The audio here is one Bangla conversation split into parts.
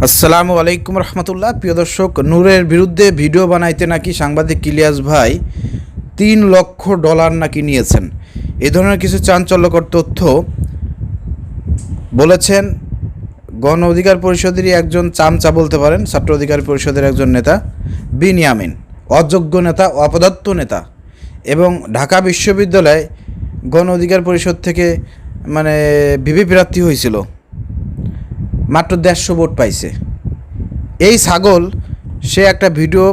আসসালামু আলাইকুম রহমতুল্লাহ। প্রিয় দর্শক, নূরের বিরুদ্ধে ভিডিও বানাইতে নাকি সাংবাদিক ইলিয়াস ভাই $3 লক্ষ নাকি নিয়েছেন, এ ধরনের কিছু চাঞ্চল্যকর তথ্য বলেছেন গণ অধিকার পরিষদেরই একজন চামচা বলতে পারেন, ছাত্র অধিকার পরিষদের একজন নেতা বিনিয়ামিন, অযোগ্য নেতা, অপদার্থ নেতা। এবং ঢাকা বিশ্ববিদ্যালয়ে গণ অধিকার পরিষদ থেকে ভিপি প্রার্থী হয়েছিল, মাত্র 150 ভোট পাইছে। এই ছাগল সে একটা ভিডিও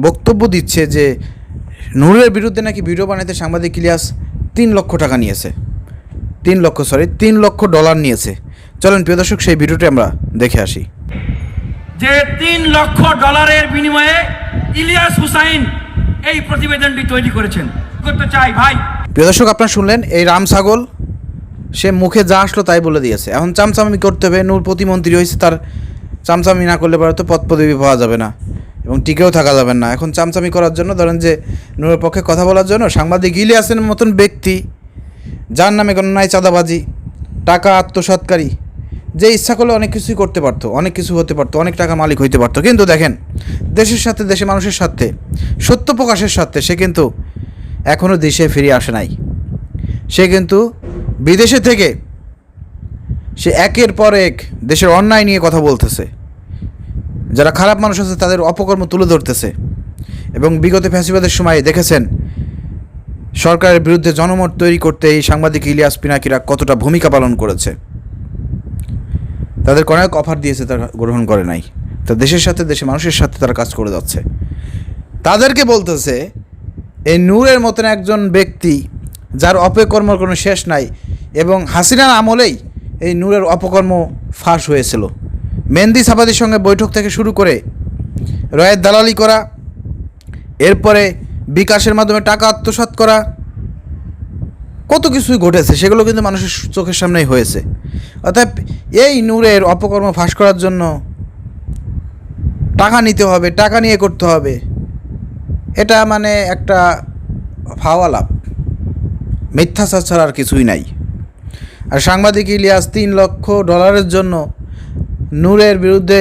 বক্তব্য দিচ্ছে যে নূরের বিরুদ্ধে নাকি ভিডিও বানাইতে সাংবাদিক ইলিয়াস $3 লক্ষ নিয়েছে, $3 লক্ষ নিয়েছে। চলেন প্রিয় দর্শক, সেই ভিডিওটি আমরা দেখে আসি। যে $3 লক্ষ বিনিময়ে ইলিয়াস হুসাইন এই প্রতিবেদনটি তৈরি করেছেন। করতে চাই ভাই। প্রিয় দর্শক, আপনারা শুনলেন, এই রাম ছাগল সে মুখে যা আসলো তাই বলে দিয়েছে। এখন চামচামি করতে হবে, নূর প্রতিমন্ত্রী হয়েছে, তার চামচামি না করলে পরে তো পদ পদবি পাওয়া যাবে না এবং টিকেও থাকা যাবে না। এখন চামচামি করার জন্য, ধরেন যে নূরের পক্ষে কথা বলার জন্য সাংবাদিক ইলিয়াসের মতন ব্যক্তি, যার নামে কোনো নাই চাঁদাবাজি, টাকা আত্মসাৎকারী, যে ইচ্ছা করলে অনেক কিছুই করতে পারতো, অনেক কিছু হতে পারতো, অনেক টাকা মালিক হইতে পারতো। কিন্তু দেখেন, দেশের সাথে, দেশের মানুষের সাথে, সত্য প্রকাশের সাথে সে কিন্তু এখনও দেশে ফিরে আসে নাই। সে কিন্তু বিদেশে থেকে সে একের পর এক দেশের অন্যায় নিয়ে কথা বলতেছে, যারা খারাপ মানুষ আছে তাদের অপকর্ম তুলে ধরতেছে। এবং বিগত ফ্যাসিবাদের সময় দেখেছেন সরকারের বিরুদ্ধে জনমত তৈরি করতে এই সাংবাদিক ইলিয়াস পিনাকিরা কতটা ভূমিকা পালন করেছে। তাদের অনেক অফার দিয়েছে, তারা গ্রহণ করে নাই। তো দেশের সাথে, দেশের মানুষের সাথে তারা কাজ করে যাচ্ছে। তাদেরকে বলতেছে এই নূরের মতন একজন ব্যক্তি, যার অপকর্মের কোনো শেষ নাই, এবং হাসিনার আমলেই এই নূরের অপকর্ম ফাঁস হয়েছিল। মেহেদি সাফাদির সঙ্গে বৈঠক থেকে শুরু করে রয়ের দালালি করা, এরপরে বিকাশের মাধ্যমে টাকা আত্মসাৎ করা, কত কিছুই ঘটেছে, সেগুলো কিন্তু মানুষের চোখের সামনেই হয়েছে। অর্থাৎ এই নূরের অপকর্ম ফাঁস করার জন্য টাকা নিতে হবে, টাকা নিয়ে করতে হবে, এটা একটা ফাওয়া লাভ, মিথ্যাচার ছাড়া আর কিছুই নাই। আর সাংবাদিক ইলিয়াস $3 লক্ষ জন্য নূরের বিরুদ্ধে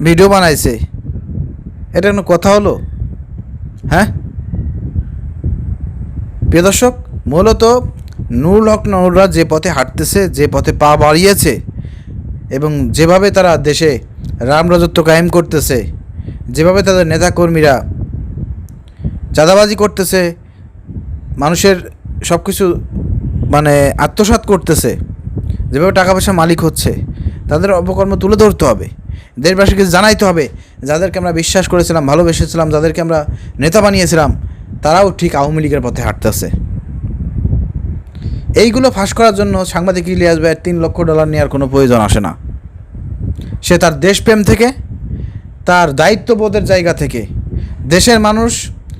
ভিডিও বানাইছে, এটা কোনো কথা হলো? হ্যাঁ প্রিয় দর্শক, মূলত নূররা যে পথে হাঁটতেছে, যে পথে পা বাড়িয়েছে, এবং যেভাবে তারা দেশে রামরাজত্ব কায়েম করতেছে, যেভাবে তাদের নেতাকর্মীরা চাঁদাবাজি করতেছে, মানুষের সব কিছু আত্মসাৎ করতেছে, যেভাবে টাকা পয়সা মালিক হচ্ছে, তাদের অপকর্ম তুলে ধরতে হবে, দেশবাসীকে জানাইতে হবে। যাদেরকে আমরা বিশ্বাস করেছিলাম, ভালোবেসেছিলাম, যাদেরকে আমরা নেতা বানিয়েছিলাম, তারাও ঠিক আওয়ামী লীগের পথে হাঁটতেছে। এইগুলো ফাঁস করার জন্য সাংবাদিক ইলিয়াস ভাইয়ের $3 লক্ষ নেওয়ার কোনো প্রয়োজন আসে না। সে তার দেশপ্রেম থেকে, তার দায়িত্ববোধের জায়গা থেকে, দেশের মানুষ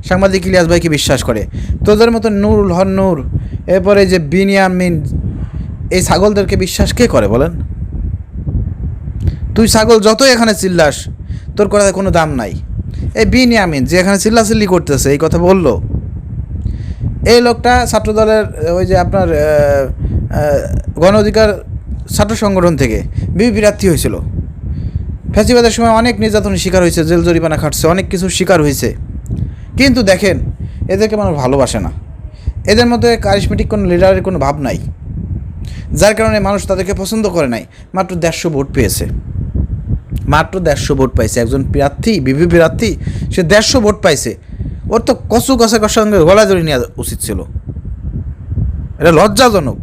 সাংবাদিক ইলিয়াস ভাইকে বিশ্বাস করে। তোদের মতো নূরুল হন নূর, এরপরে যে বিনিয়ামিন, এই ছাগলদেরকে বিশ্বাস কে করে বলেন? তুই ছাগল যতই এখানে চিল্লাস, তোর কথায় কোনো দাম নাই। এই বিনিয়ামিন যে এখানে চিল্লাচিল্লি করতেছে, এই কথা বললো, এই লোকটা ছাত্রদলের ওই যে আপনার গণ অধিকার ছাত্র সংগঠন থেকে বিপি প্রার্থী হয়েছিল। ফ্যাসিবাদের সময় অনেক নির্যাতনের শিকার হয়েছে, জেল জরিমানা খাটছে, অনেক কিছু শিকার হয়েছে। কিন্তু দেখেন, এদেরকে মানুষ ভালোবাসে না। এদের মধ্যে কারিশমেটিক কোনো লিডারের কোনো ভাব নাই, যার কারণে মানুষ তাদেরকে পছন্দ করে নাই। মাত্র 150 ভোট পেয়েছে, মাত্র 150 ভোট পাইছে একজন প্রার্থী, বিপি প্রার্থী, সে 150 ভোট পাইছে। ওর তো কচু কষার সঙ্গে গলা ধরে নেওয়া উচিত ছিল। এটা লজ্জাজনক।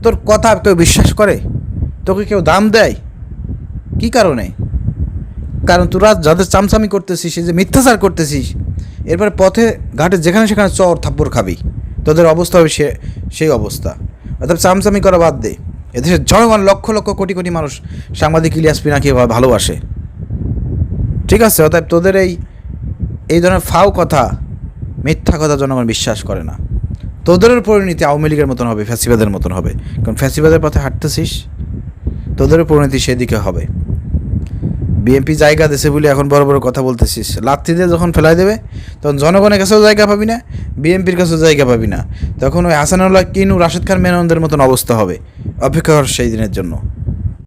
তোর কথা কেউ বিশ্বাস করে? তোকে কেউ দাম দেয়? কি কারণে? কারণ তোরা যাদের চামচামি করতেছিস, যে মিথ্যাচার করতেছিস, এরপরে পথে ঘাটে যেখানে সেখানে চর থাপ্পড় খাবি, তোদের অবস্থা হবে সেই অবস্থা। অর্থাৎ চামচামি করা বাদ দে। এদেশের জনগণ লক্ষ লক্ষ কোটি কোটি মানুষ সাংবাদিক ইলিয়াস পিনাকি ভালোবাসে, ঠিক আছে? অর্থাৎ তোদের এই ধরনের ফাও কথা, মিথ্যা কথা জনগণ বিশ্বাস করে না। তোদের পরিণতি আওয়ামী লীগের মতন হবে, ফ্যাসিবাদের মতন হবে। কারণ ফ্যাসিবাদের পথে হাঁটতেছিস, তোদের পরিণতি সেদিকে হবে। বিএনপি জায়গা দেশে বলে এখন বড় বড় কথা বলতেছিস, লাথি দিয়ে যখন ফেলাই দেবে তখন জনগণের কাছেও জায়গা পাবি না, বিএনপির কাছেও জায়গা পাবি না। তখন ওই হাসানুল্লাহ কিনু, রাশেদ খান মেননদের মতন অবস্থা হবে। অপেক্ষা কর সেই দিনের জন্য।